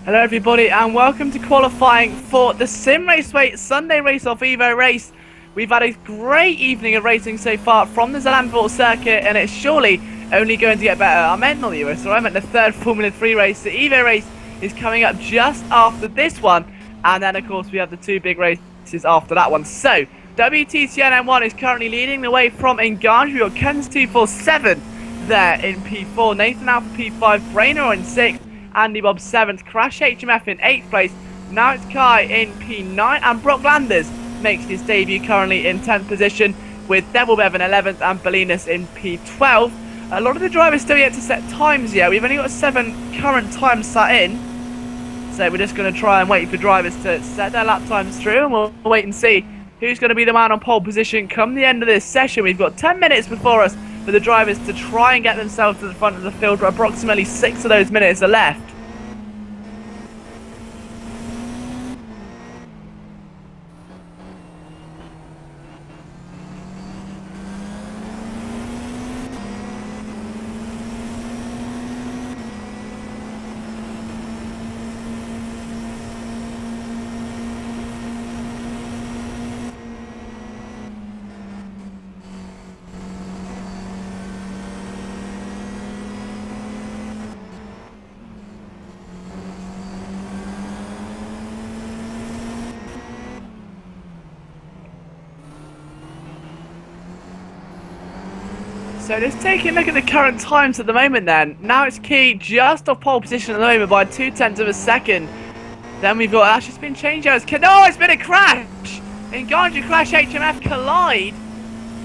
Hello everybody and welcome to qualifying for the Simraceway Sunday race off Evo race. We've had a great evening of racing so far from the Zandvoort circuit and it's surely only going to get better. I meant not the Evo, so I meant the third Formula 3 race. The Evo race is coming up just after this one, and then of course we have the two big races after that one. So WTCN M1 is currently leading the way from Engadge. We've got Kens 247 there in P4, Nathan Alpha P5, Brainer in 6th, Andy Bob 7th, Crash HMF in 8th place. Now it's Kai in P9, and Brock Landers makes his debut currently in 10th position, with Devil Bev in 11th and Belinas in P12. A lot of the drivers still yet to set times yet. We've only got 7 current times set in, so we're just going to try and wait for drivers to set their lap times through, and we'll wait and see who's going to be the man on pole position come the end of this session. We've got 10 minutes before us for the drivers to try and get themselves to the front of the field, where approximately 6 of those minutes are left. So let's take a look at the current times at the moment then. Now it's Key just off pole position at the moment by 0.2 of a second. Then we've got, that's just been changed out. Oh, it's been a crash! Engadge and Crash HMF collide.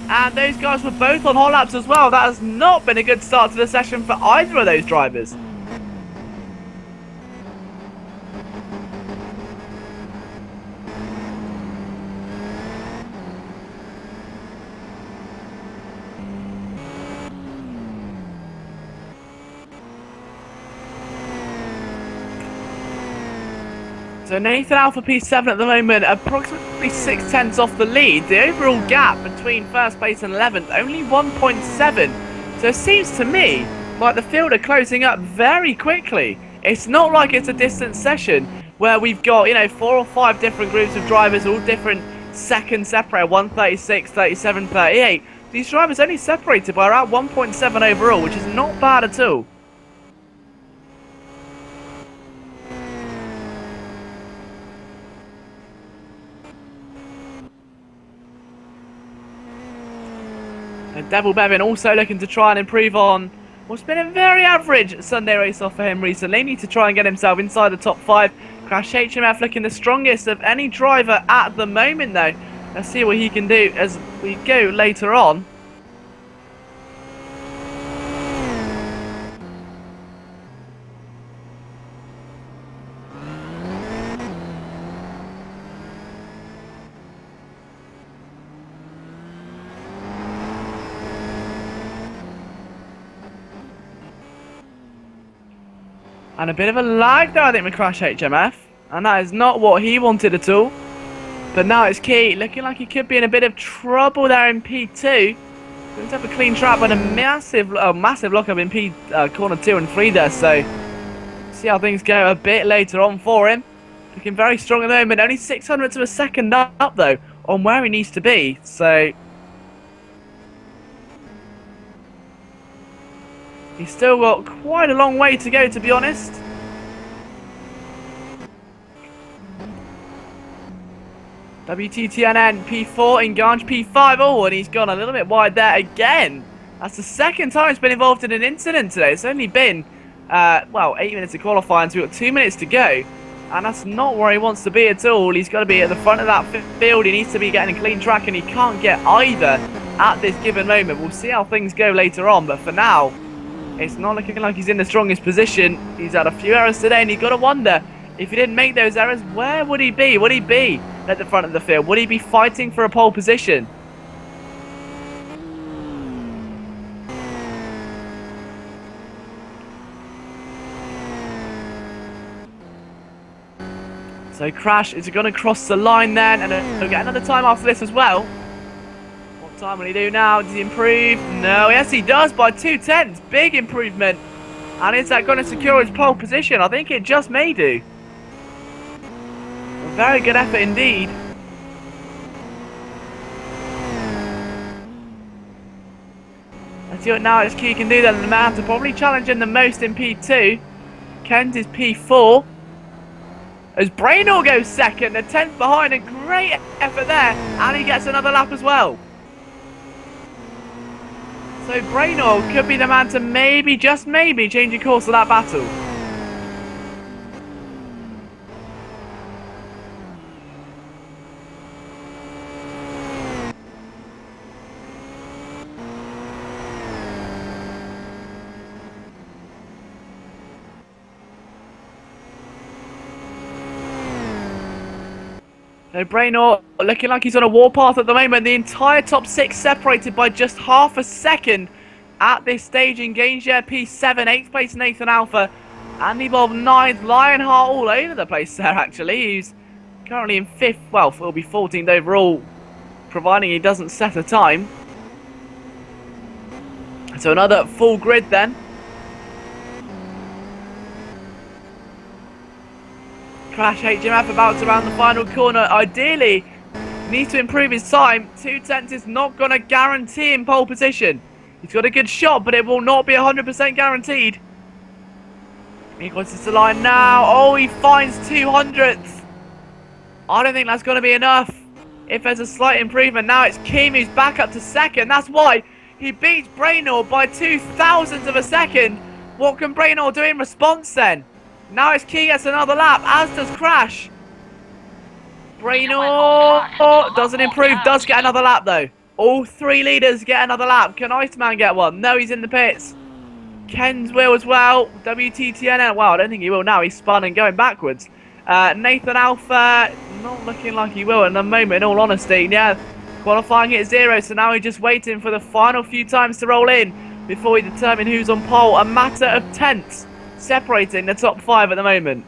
And those guys were both on hot laps as well. That has not been a good start to the session for either of those drivers. So Nathan Alpha P7 at the moment, approximately 0.6 off the lead. The overall gap between first place and 11th, only 1.7. So it seems to me like the field are closing up very quickly. It's not like it's a distant session where we've got, 4 or 5 different groups of drivers, all different seconds separated, 136, 37, 38. These drivers only separated by around 1.7 overall, which is not bad at all. And Devil Bevin also looking to try and improve on what's been a very average Sunday race off for him recently. Need to try and get himself inside the top 5. Crash HMF looking the strongest of any driver at the moment though. Let's see what he can do as we go later on. And a bit of a lag there, I think, with Crash HMF. And that is not what he wanted at all. But now it's Key, looking like he could be in a bit of trouble there in P2. Going to have a clean trap and a massive lockup in corner 2 and 3 there. So, see how things go a bit later on for him. Looking very strong at the moment. Only 0.6 of a second up, though, on where he needs to be. So, he's still got quite a long way to go, to be honest. WTTNN P4, Engadge P5. Oh, and he's gone a little bit wide there again. That's the second time he's been involved in an incident today. It's only been, 8 minutes of qualifying, so we've got 2 minutes to go. And that's not where he wants to be at all. He's got to be at the front of that field. He needs to be getting a clean track, and he can't get either at this given moment. We'll see how things go later on, but for now, it's not looking like he's in the strongest position. He's had a few errors today, and you've got to wonder, if he didn't make those errors, where would he be? Would he be at the front of the field? Would he be fighting for a pole position? So Crash is going to cross the line then, and he'll get another time after this as well. What time will he do now? Does he improve? No, yes he does by 0.2. Big improvement. And is that going to secure his pole position? I think it just may do. Very good effort indeed. Let's see what now it's Key can do then. The man to probably challenge him the most in P2. Kent is P4. As Brainor goes second, a 10th behind, a great effort there, and he gets another lap as well. So Brainor could be the man to maybe, just maybe, change the course of that battle. So Brainor looking like he's on a warpath at the moment. The entire top six separated by just half a second at this stage in Gainshare P7, 8th place Nathan Alpha, Andy Bob 9th, Lionheart all over the place there actually. He's currently in 5th, well, he'll be 14th overall, providing he doesn't set a time. So another full grid then. Crash HMF about to round the final corner. Ideally, needs to improve his time. 2/10 is not going to guarantee him pole position. He's got a good shot, but it will not be 100% guaranteed. He crosses the line now. Oh, he finds 200th. I don't think that's going to be enough. If there's a slight improvement, now it's Kim who's back up to second. That's why he beats Brainor by 2,000ths of a second. What can Brainor do in response then? Now it's Key gets another lap, as does Crash. Brainor doesn't improve, does get another lap though. All three leaders get another lap. Can Iceman get one? No, he's in the pits. Ken's will as well. WTTN, well, I don't think he will now. He's spun and going backwards. Nathan Alpha, not looking like he will at the moment, in all honesty. Yeah, qualifying at 0, so now he's just waiting for the final few times to roll in before we determine who's on pole. A matter of tenths separating the top 5 at the moment.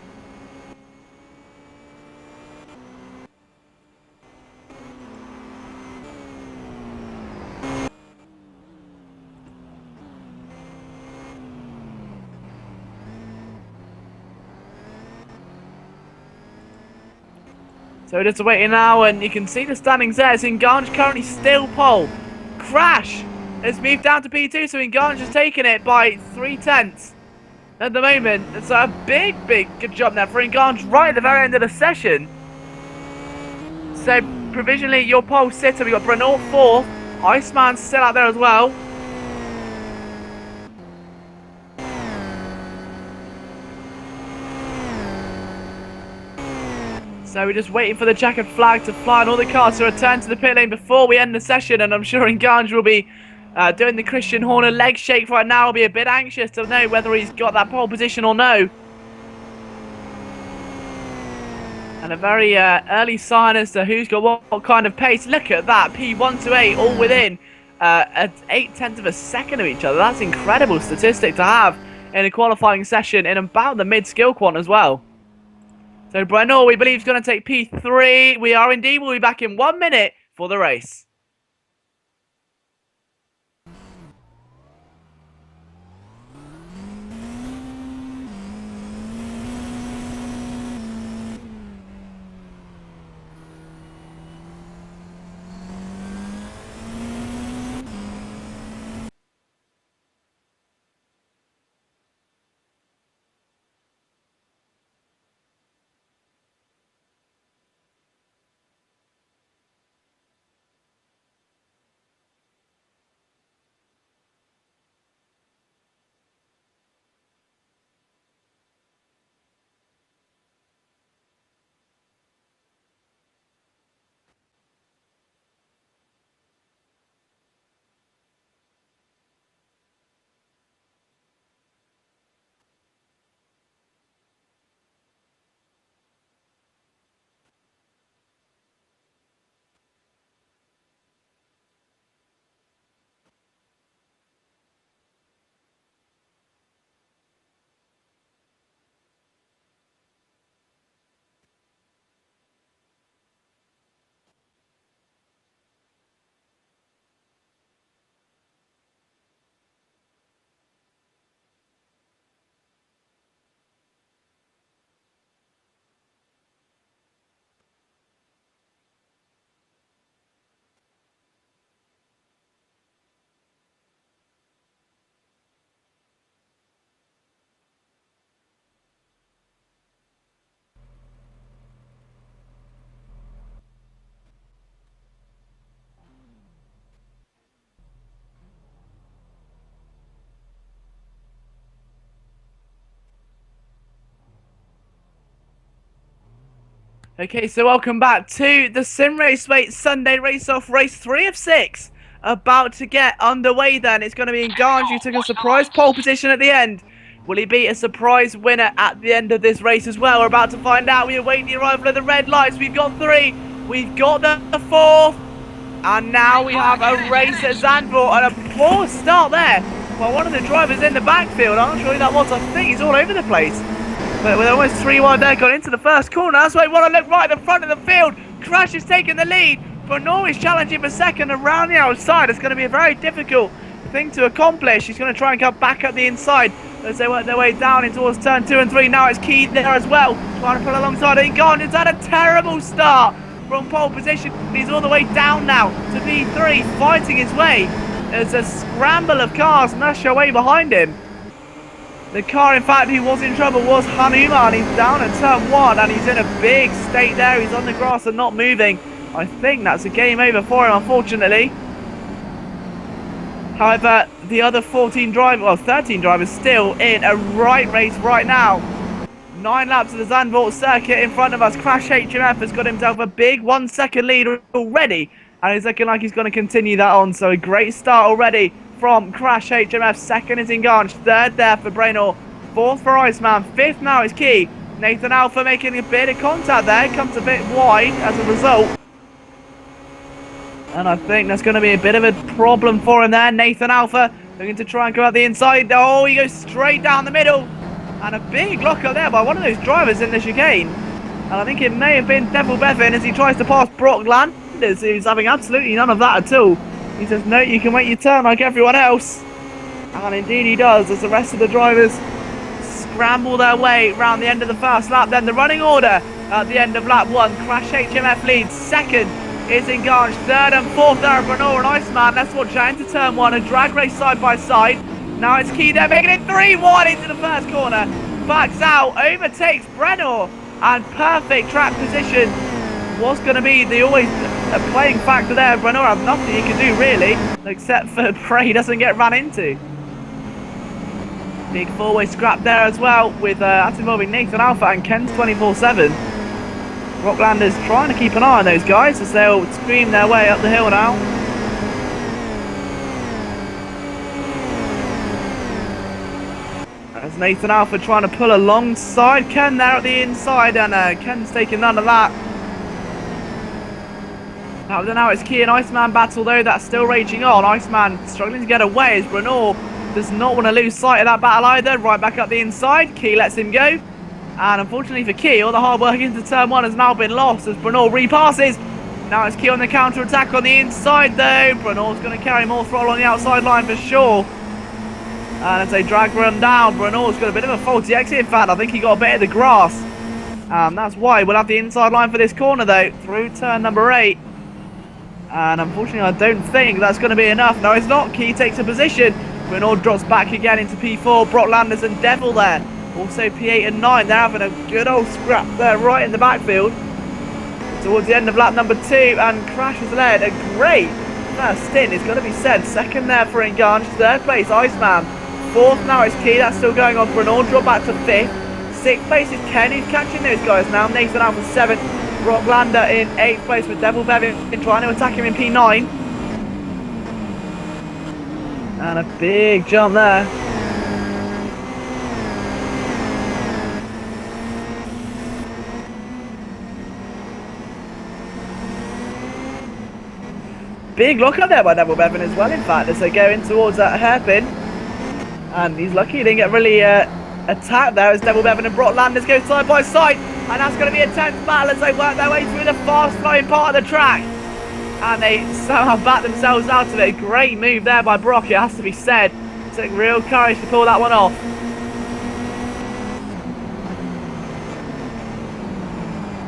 So just waiting now, and you can see the standings there. So Nganj currently still pole. Crash has moved down to P2, so Nganj has taken it by 3/10 at the moment. It's a big good job there for Nganj right at the very end of the session. So provisionally your pole sitter, we got Brainor 4th, Iceman's still out there as well. So we're just waiting for the checkered flag to fly and all the cars to return to the pit lane before we end the session. And I'm sure Nganj will be doing the Christian Horner leg shake right now. Will be a bit anxious to know whether he's got that pole position or no. And a very early sign as to who's got what kind of pace. Look at that, P1 to 8 all within 8/10 of a second of each other. That's an incredible statistic to have in a qualifying session in about the mid-skill quant as well. So Brainor, we believe, is going to take P3. We are indeed. We'll be back in 1 minute for the race. Okay, so welcome back to the Simraceway Sunday race-off, race 3 of 6. About to get underway then. It's going to be Nganj who took a surprise pole position at the end. Will he be a surprise winner at the end of this race as well? We're about to find out. We await the arrival of the red lights. We've got 3. We've got the 4th. And now we have a race at Zandvoort and a poor start there. Well, one of the drivers in the backfield. I'm not sure who that was. I think he's all over the place. But with almost 3 wide there, got into the first corner. That's why we want to look right at the front of the field. Crash is taking the lead. Bernal is challenging for second around the outside. It's going to be a very difficult thing to accomplish. He's going to try and come back up the inside as they work their way down in towards turn 2 and 3. Now it's Key there as well, trying to pull alongside it. Gone. It's had a terrible start from pole position. He's all the way down now to P3, fighting his way. There's a scramble of cars mash away behind him. The car, in fact, who was in trouble was Hanuman. He's down at turn 1 and he's in a big state there. He's on the grass and not moving. I think that's a game over for him, unfortunately. However, the other 13 drivers still in a right race right now. 9 laps of the Zandvoort circuit in front of us. Crash HMF has got himself a big 1 second lead already. And it's looking like he's going to continue that on. So a great start already from Crash HMF. Second is Nganj. Third there for Brainor. Fourth for Iceman. Fifth now is Key. Nathan Alpha making a bit of contact there. Comes a bit wide as a result. And I think that's going to be a bit of a problem for him there. Nathan Alpha looking to try and go out the inside. Oh, he goes straight down the middle. And a big lock up there by one of those drivers in the chicane. And I think it may have been Devil Bevan as he tries to pass Brock Landers, who's having absolutely none of that at all. He says, no, you can wait your turn like everyone else. And indeed he does, as the rest of the drivers scramble their way around the end of the first lap. Then the running order at the end of lap 1. Crash HMF leads. Second is Nganj. Third and fourth there are Bernal and Iceman. Let's watch out into turn 1. A drag race side by side. Now it's Key there, making it 3 wide into the first corner. Backs out, overtakes Brenor. And perfect track position was going to be the always playing factor there. Brenor had nothing he could do really, except for pray he doesn't get run into. Big four-way scrap there as well, with that's involving Nathan Alpha and Ken's 24/7. Rocklanders trying to keep an eye on those guys as they'll scream their way up the hill now. As Nathan Alpha trying to pull alongside Ken there at the inside, and Ken's taking none of that. Now it's Key and Iceman battle though, that's still raging on. Iceman struggling to get away as Brenor does not want to lose sight of that battle either. Right back up the inside, Key lets him go. And unfortunately for Key, all the hard work into turn 1 has now been lost as Brenor repasses. Now it's Key on the counter attack on the inside though. Brenor's going to carry more throttle on the outside line for sure. And as they drag run down, Brenor's got a bit of a faulty exit. In fact, I think he got a bit of the grass. That's why we'll have the inside line for this corner though, through turn number 8. And unfortunately, I don't think that's going to be enough. No, it's not. Key takes a position. Brenor drops back again into P4. Brock Landers and Devil there. Also P8 and 9. They're having a good old scrap there right in the backfield. Towards the end of lap number 2. And Crash has led a great first stint, it's got to be said. Second there for Nganj. Third place, Iceman. Fourth now is Key. That's still going on. Brenor drop back to 5th. 6th place is Ken, who's catching those guys now. Nathan Alpha 7th. Brock Lander in 8th place with Devil Bevan trying to attack him in P9. And a big jump there. Big look up there by Devil Bevan as well, in fact, as they go in towards that hairpin. And he's lucky he didn't get really attacked there as Devil Bevan and Brock Landers go side by side. And that's going to be a tense battle as they work their way through the fast-flowing part of the track. And they somehow back themselves out of it. Great move there by Brock, it has to be said. It took real courage to pull that one off.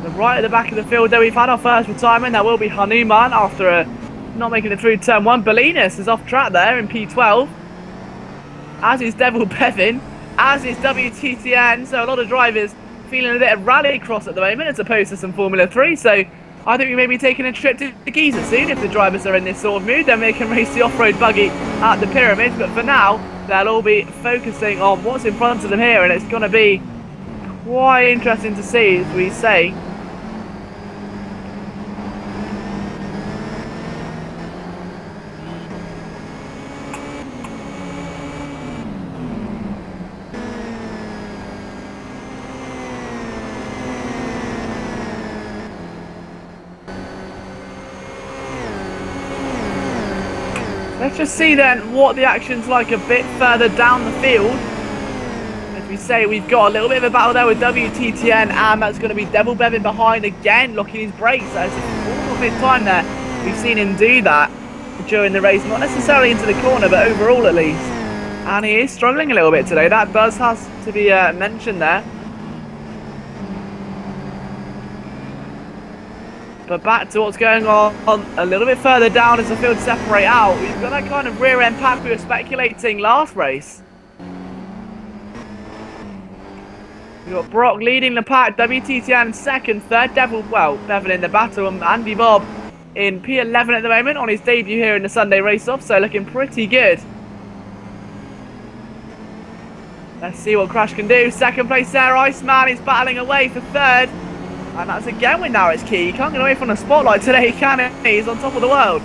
The right at the back of the field there, we've had our first retirement. That will be Hanuman after not making it through turn 1. Bolinas is off track there in P12. As is Devil Bevan. As is WTTN. So a lot of drivers feeling a bit of rallycross at the moment as opposed to some Formula 3, so I think we may be taking a trip to Giza soon. If the drivers are in this sort of mood, then they can race the off-road buggy at the pyramids, but for now they'll all be focusing on what's in front of them here, and it's going to be quite interesting to see, as we say. Let's just see then what the action's like a bit further down the field. As we say, we've got a little bit of a battle there with WTTN, and that's going to be Devil Bevan behind again, locking his brakes. That's all of his time there. We've seen him do that during the race, not necessarily into the corner, but overall at least. And he is struggling a little bit today. That does have to be mentioned there. But back to what's going on a little bit further down as the field separate out. We've got that kind of rear end pack we were speculating last race. We've got Brock leading the pack, WTTN in second, third Bevan in the battle, and Andy Bob in P11 at the moment on his debut here in the Sunday race-off, so looking pretty good. Let's see what Crash can do. Second place there, Iceman is battling away for third. And that's again with Now It's Key. He can't get away from the spotlight today, can he? He's on top of the world.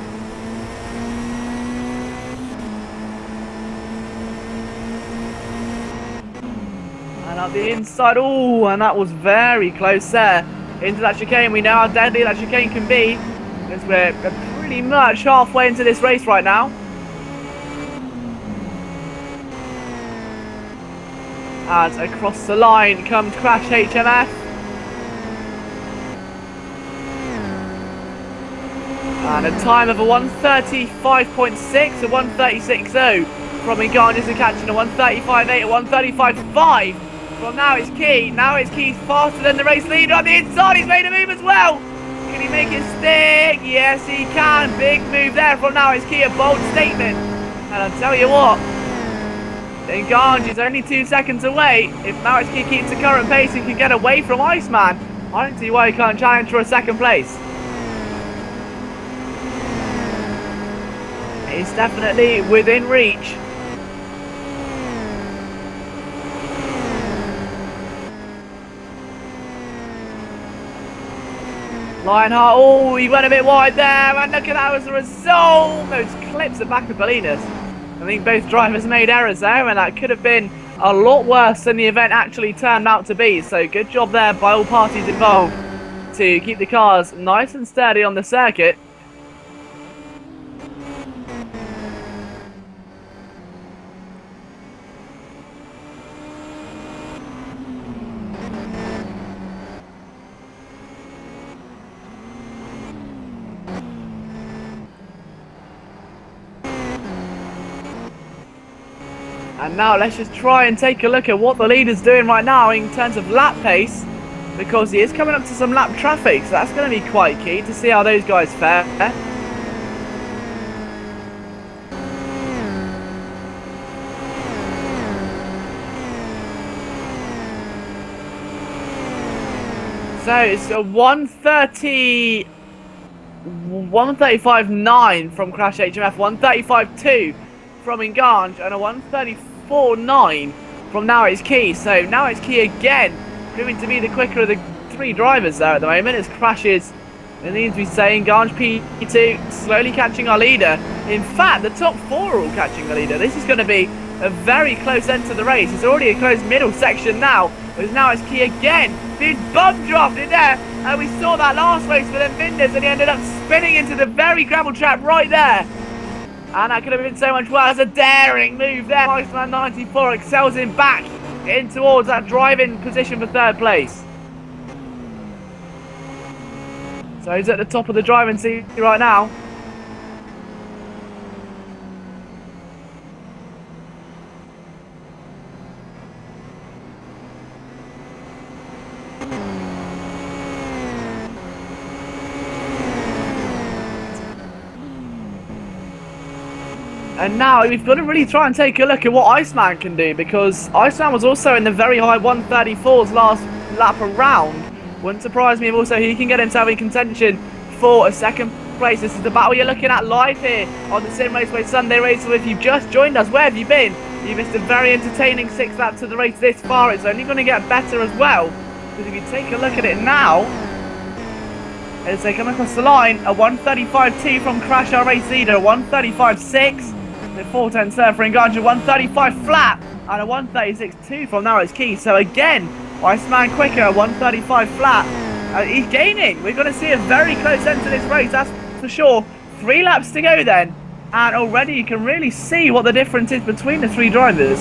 And up the inside, oh, and that was very close there. Into that chicane. We know how deadly that chicane can be, because we're pretty much halfway into this race right now. As across the line comes Crash HMF. And a time of a 1:35.6, a 1:36.0 from Enganges and catching a 1:35.8, a 1:35.5 from Now It's Key. Now It's Key's faster than the race leader on the inside. He's made a move as well. Can he make it stick? Yes, he can. Big move there from Now It's Key, a bold statement. And I'll tell you what, Enganges only 2 seconds away. If Now It's Key keeps the current pace and can get away from Iceman, I don't see why he can't challenge for a second place. It's definitely within reach. Lionheart, oh, he went a bit wide there, and look at that as a result. Those clips at back of Bolinas. I think both drivers made errors there, and that could have been a lot worse than the event actually turned out to be. So good job there by all parties involved to keep the cars nice and sturdy on the circuit. And now let's just try and take a look at what the leader's doing right now in terms of lap pace, because he is coming up to some lap traffic, so that's going to be quite key to see how those guys fare. So it's a 1:35.9 from Crash HMF, 1:35.2 from Engange, and a 1:34.9 from Now It's Key. So Now It's Key again proving to be the quicker of the three drivers there at the moment as Crashes, it needs to be saying, Engange P2 slowly catching our leader. In fact, the top four are all catching the leader. This is going to be a very close end to the race. It's already a close middle section now. But Now It's Key again. Dude, bum dropped in there. And we saw that last race for them Vinders, and he ended up spinning into the very gravel trap right there. And that could have been so much worse. A daring move there. Iceman 94 excels him back in towards that driving position for third place. So he's at the top of the driving seat right now. And now we've got to really try and take a look at what Iceman can do, because Iceman was also in the very high 1:34s last lap around. Wouldn't surprise me if also he can get himself in contention for a second place. This is the battle you're looking at live here on the Simraceway Sunday race. So if you've just joined us, where have you been? You missed a very entertaining 6 laps of the race this far. It's only going to get better as well, because if you take a look at it now, as they come across the line, a 1:35.2 from Crash, our race leader, a 1:35.6. The 410 serve for Engange, a 1:35 flat, and a 1:36.2 from Now It's Key. So again, Iceman quicker, 1:35 flat. He's gaining. We're going to see a very close end to this race, that's for sure. 3 laps to go then. And already you can really see what the difference is between the three drivers.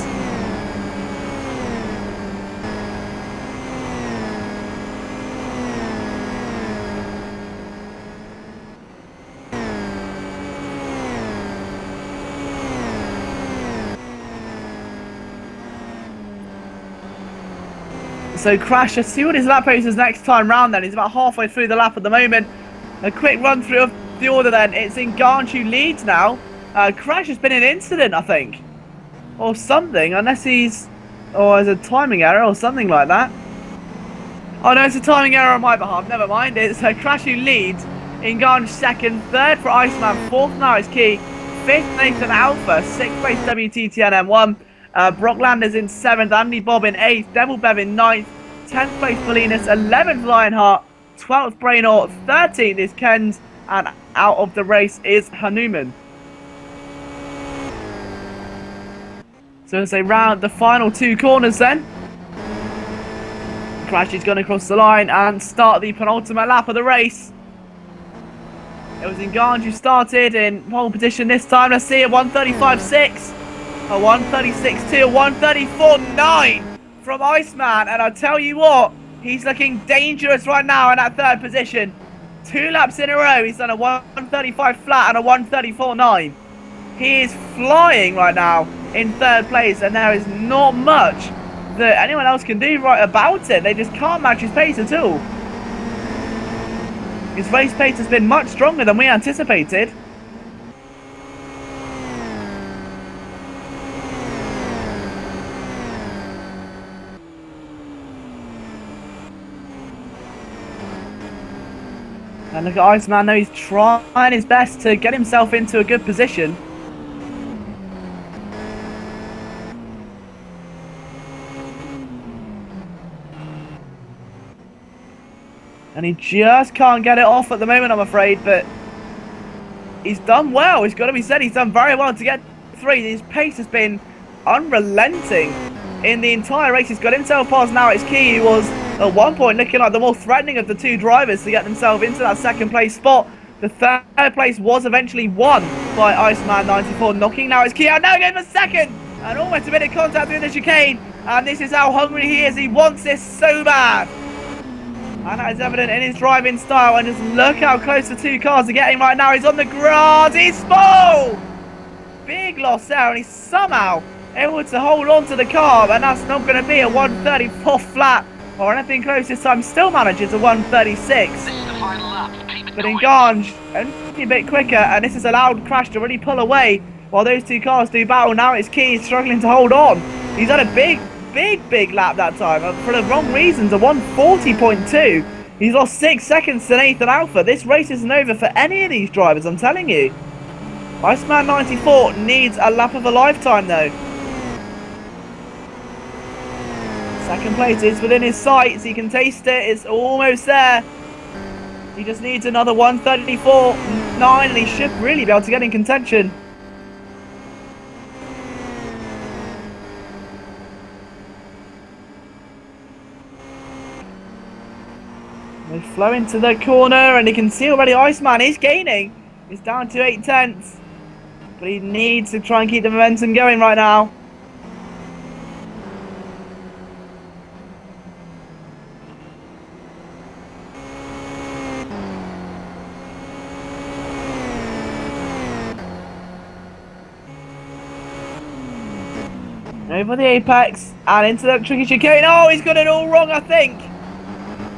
So Crash, let's see what his lap pace is next time round then. He's about halfway through the lap at the moment. A quick run through of the order then. It's Engange who leads now. Crash has been an incident, I think. Or something, unless he's... Or there's a timing error or something like that. Oh no, it's a timing error on my behalf. Never mind. It's Crash who leads. Engange second. Third for Iceman. Fourth now is Key. Fifth Nathan Alpha. Sixth place WTTN M1. Brocklanders in 7th, Andy Bob in 8th, Devil Bev in 9th, 10th place Paulinus, 11th Lionheart, 12th Brainor, 13th is Kens, and out of the race is Hanuman. So as they round the final two corners then, Crash is going to cross the line and start the penultimate lap of the race. It was Engange who started in pole position this time. Let's see, a 1:35.6. A 1:36.2, a 1:34.9 from Iceman, and I tell you what, he's looking dangerous right now in that third position. 2 laps in a row, he's done a 1:35 flat and a 1:34.9. He is flying right now in third place, and there is not much that anyone else can do right about it. They just can't match his pace at all. His race pace has been much stronger than we anticipated. And look at Iceman, though, he's trying his best to get himself into a good position. And he just can't get it off at the moment, I'm afraid, but he's done well. It's got to be said, he's done very well to get 3. His pace has been unrelenting in the entire race. He's got himself past now. It's Key, who was at one point looking like the more threatening of the two drivers to get themselves into that second place spot. The third place was eventually won by Iceman 94, knocking now it's Key out. Now going for second, and almost a bit of contact through the chicane. And this is how hungry he is. He wants this so bad. And that is evident in his driving style. And just look how close the two cars are getting right now. He's on the grass. He's small. Big loss there. And he's somehow able to hold on to the car. And that's not going to be a 1:34 flat or anything close this time. Still manages a 1:36. But Engange only a bit quicker. And this has allowed Crash to really pull away while those two cars do battle. Now it's Key struggling to hold on. He's had a big lap that time for the wrong reasons. A 1:40.2. He's lost 6 seconds to Nathan Alpha. This race isn't over for any of these drivers, I'm telling you. Iceman 94 needs a lap of a lifetime though. Second place is within his sights. He can taste it. It's almost there. He just needs another 1:34.9 and he should really be able to get in contention. They flow into the corner and you can see already Iceman is gaining. He's down to 8 tenths. But he needs to try and keep the momentum going right now. Over the apex and into that tricky chicane. Oh, he's got it all wrong, I think.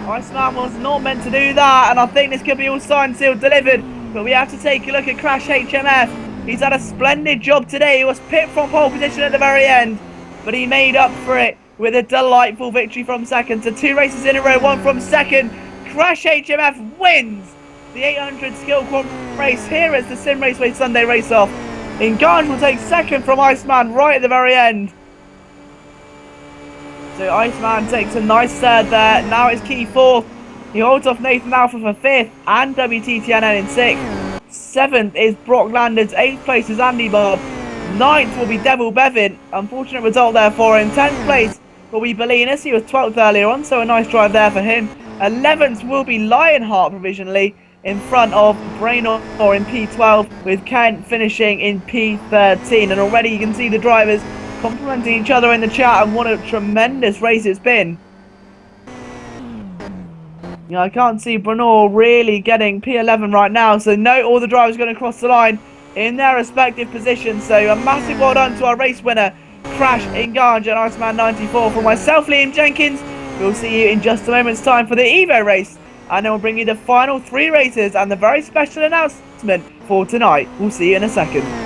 Iceman was not meant to do that, and I think this could be all signed, sealed, delivered. But we have to take a look at Crash HMF. He's had a splendid job today. He was pipped from pole position at the very end, but he made up for it with a delightful victory from second. So 2 races in a row, 1 from second. Crash HMF wins the 800 skill comp race here as the Simraceway Sunday race-off. Engange will take second from Iceman right at the very end. So Iceman takes a nice third there. Now it's Key 4th. He holds off Nathan Alpha for 5th and WTTNN in 6th. 7th is Brocklanders. 8th place is Andy Bob. 9th will be Devil Bevin. Unfortunate result there for him. 10th place will be Paulinus. He was 12th earlier on, so a nice drive there for him. 11th will be Lionheart provisionally. in front of Brainor in P12, with Kent finishing in P13. And already you can see the drivers complimenting each other in the chat, and what a tremendous race it's been. I can't see Brainor really getting P11 right now, so note all the drivers going to cross the line in their respective positions. So a massive well done to our race winner, Crash Ingarge and Iceman 94. For myself, Liam Jenkins, we'll see you in just a moment's time for the Evo race, and then we'll bring you the final 3 races and the very special announcement for tonight. We'll see you in a second.